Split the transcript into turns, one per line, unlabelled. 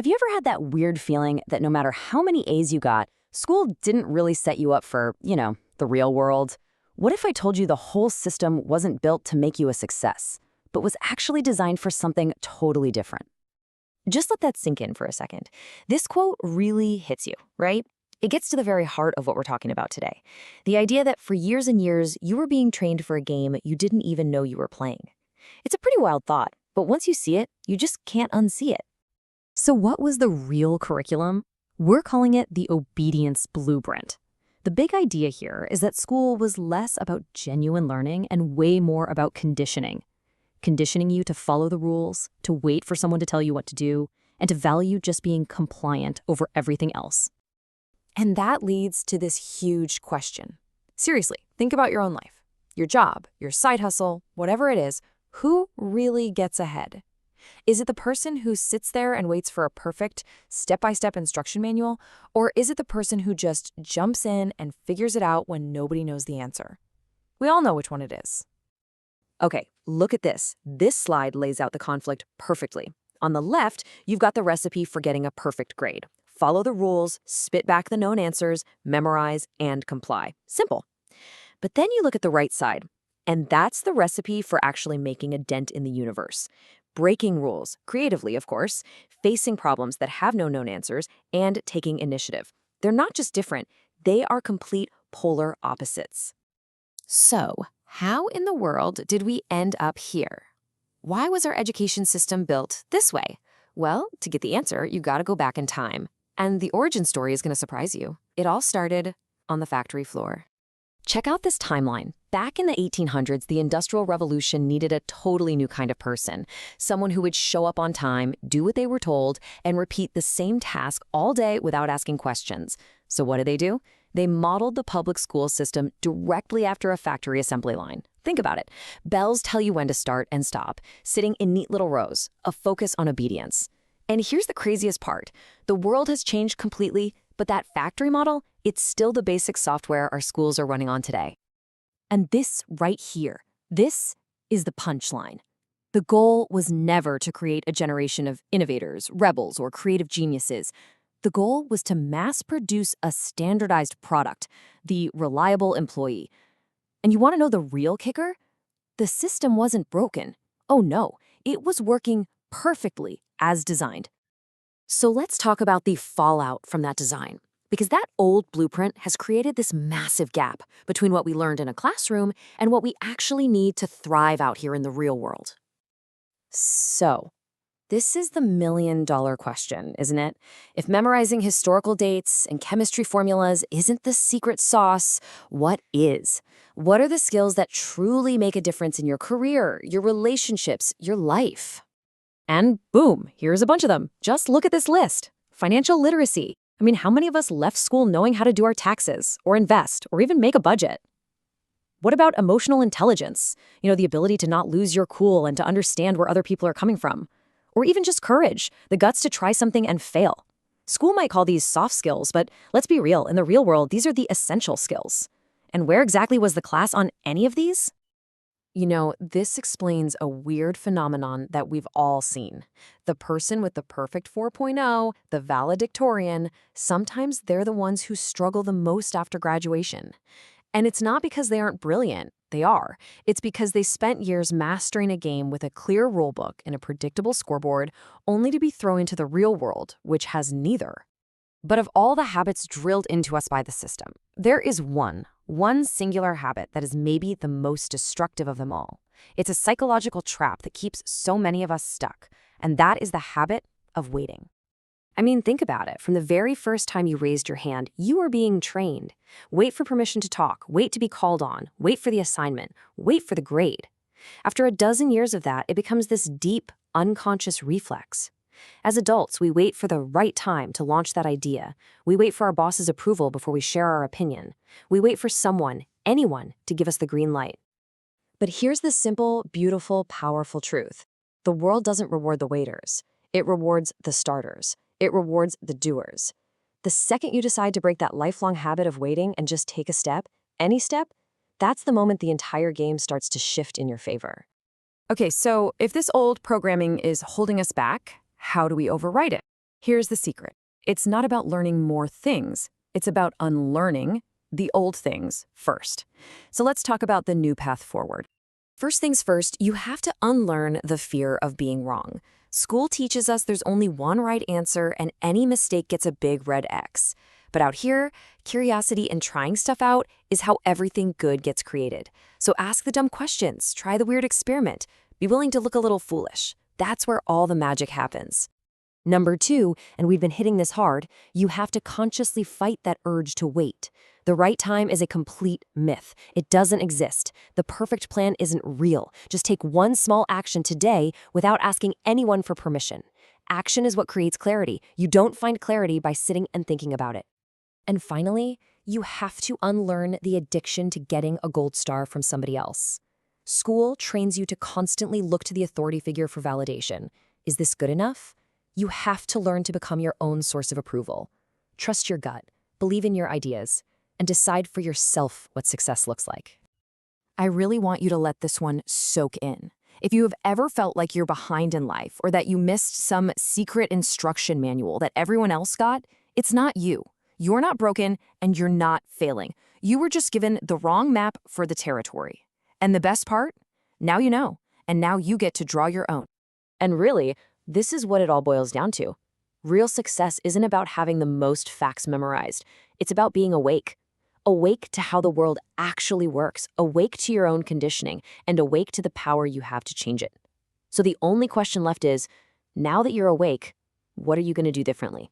Have you ever had that weird feeling that no matter how many A's you got, school didn't really set you up for, the real world? What if I told you the whole system wasn't built to make you a success, but was actually designed for something totally different? Just let that sink in for a second. This quote really hits you, right? It gets to the very heart of what we're talking about today. The idea that for years and years, you were being trained for a game you didn't even know you were playing. It's a pretty wild thought, but once you see it, you just can't unsee it. So what was the real curriculum? We're calling it the obedience blueprint. The big idea here is that school was less about genuine learning and way more about conditioning. Conditioning you to follow the rules, to wait for someone to tell you what to do, and to value just being compliant over everything else. And that leads to this huge question. Seriously, think about your own life. Your job, your side hustle, whatever it is, who really gets ahead? Is it the person who sits there and waits for a perfect step-by-step instruction manual, or is it the person who just jumps in and figures it out when nobody knows the answer? We all know which one it is. Okay, look at this. This slide lays out the conflict perfectly. On the left, you've got the recipe for getting a perfect grade. Follow the rules, spit back the known answers, memorize, and comply. Simple. But then you look at the right side, and that's the recipe for actually making a dent in the universe. Breaking rules, creatively, of course, facing problems that have no known answers, and taking initiative. They're not just different, they are complete polar opposites. So, how in the world did we end up here? Why was our education system built this way? Well, to get the answer, you gotta go back in time. And the origin story is gonna surprise you. It all started on the factory floor. Check out this timeline. Back in the 1800s, the Industrial Revolution needed a totally new kind of person, someone who would show up on time, do what they were told, and repeat the same task all day without asking questions. So what did they do? They modeled the public school system directly after a factory assembly line. Think about it. Bells tell you when to start and stop, sitting in neat little rows, a focus on obedience. And here's the craziest part. The world has changed completely, but that factory model, it's still the basic software our schools are running on today. And this right here, this is the punchline. The goal was never to create a generation of innovators, rebels, or creative geniuses. The goal was to mass produce a standardized product, the reliable employee. And you want to know the real kicker? The system wasn't broken. Oh no, it was working perfectly as designed. So let's talk about the fallout from that design. Because that old blueprint has created this massive gap between what we learned in a classroom and what we actually need to thrive out here in the real world. So, this is the million-dollar question, isn't it? If memorizing historical dates and chemistry formulas isn't the secret sauce, what is? What are the skills that truly make a difference in your career, your relationships, your life? And boom, here's a bunch of them. Just look at this list. Financial literacy. I mean, how many of us left school knowing how to do our taxes, or invest, or even make a budget? What about emotional intelligence? The ability to not lose your cool and to understand where other people are coming from. Or even just courage, the guts to try something and fail. School might call these soft skills, but let's be real, in the real world, these are the essential skills. And where exactly was the class on any of these? This explains a weird phenomenon that we've all seen. The person with the perfect 4.0, the valedictorian, sometimes they're the ones who struggle the most after graduation. And it's not because they aren't brilliant. They are. It's because they spent years mastering a game with a clear rulebook and a predictable scoreboard, only to be thrown into the real world, which has neither. But of all the habits drilled into us by the system, there is one singular habit that is maybe the most destructive of them all. It's a psychological trap that keeps so many of us stuck, and that is the habit of waiting. I mean, think about it. From the very first time you raised your hand, you are being trained. Wait for permission to talk, wait to be called on, wait for the assignment, wait for the grade. After a dozen years of that, it becomes this deep, unconscious reflex. As adults, we wait for the right time to launch that idea. We wait for our boss's approval before we share our opinion. We wait for someone, anyone, to give us the green light. But here's the simple, beautiful, powerful truth. The world doesn't reward the waiters. It rewards the starters. It rewards the doers. The second you decide to break that lifelong habit of waiting and just take a step, any step, that's the moment the entire game starts to shift in your favor. Okay, so if this old programming is holding us back, how do we override it?
Here's the secret. It's not about learning more things. It's about unlearning the old things first. So let's talk about the new path forward. First things first, you have to unlearn the fear of being wrong. School teaches us there's only one right answer and any mistake gets a big red X. But out here, curiosity and trying stuff out is how everything good gets created. So ask the dumb questions, try the weird experiment, be willing to look a little foolish. That's where all the magic happens. Number 2, and we've been hitting this hard, you have to consciously fight that urge to wait. The right time is a complete myth. It doesn't exist. The perfect plan isn't real. Just take one small action today without asking anyone for permission. Action is what creates clarity. You don't find clarity by sitting and thinking about it. And finally, you have to unlearn the addiction to getting a gold star from somebody else. School trains you to constantly look to the authority figure for validation. Is this good enough? You have to learn to become your own source of approval. Trust your gut, believe in your ideas, and decide for yourself what success looks like. I really want you to let this one soak in. If you have ever felt like you're behind in life or that you missed some secret instruction manual that everyone else got, it's not you. You're not broken and you're not failing. You were just given the wrong map for the territory. And the best part? Now you know, and now you get to draw your own. And really, this is what it all boils down to. Real success isn't about having the most facts memorized. It's about being awake. Awake to how the world actually works, awake to your own conditioning, and awake to the power you have to change it. So the only question left is, now that you're awake, what are you going to do differently?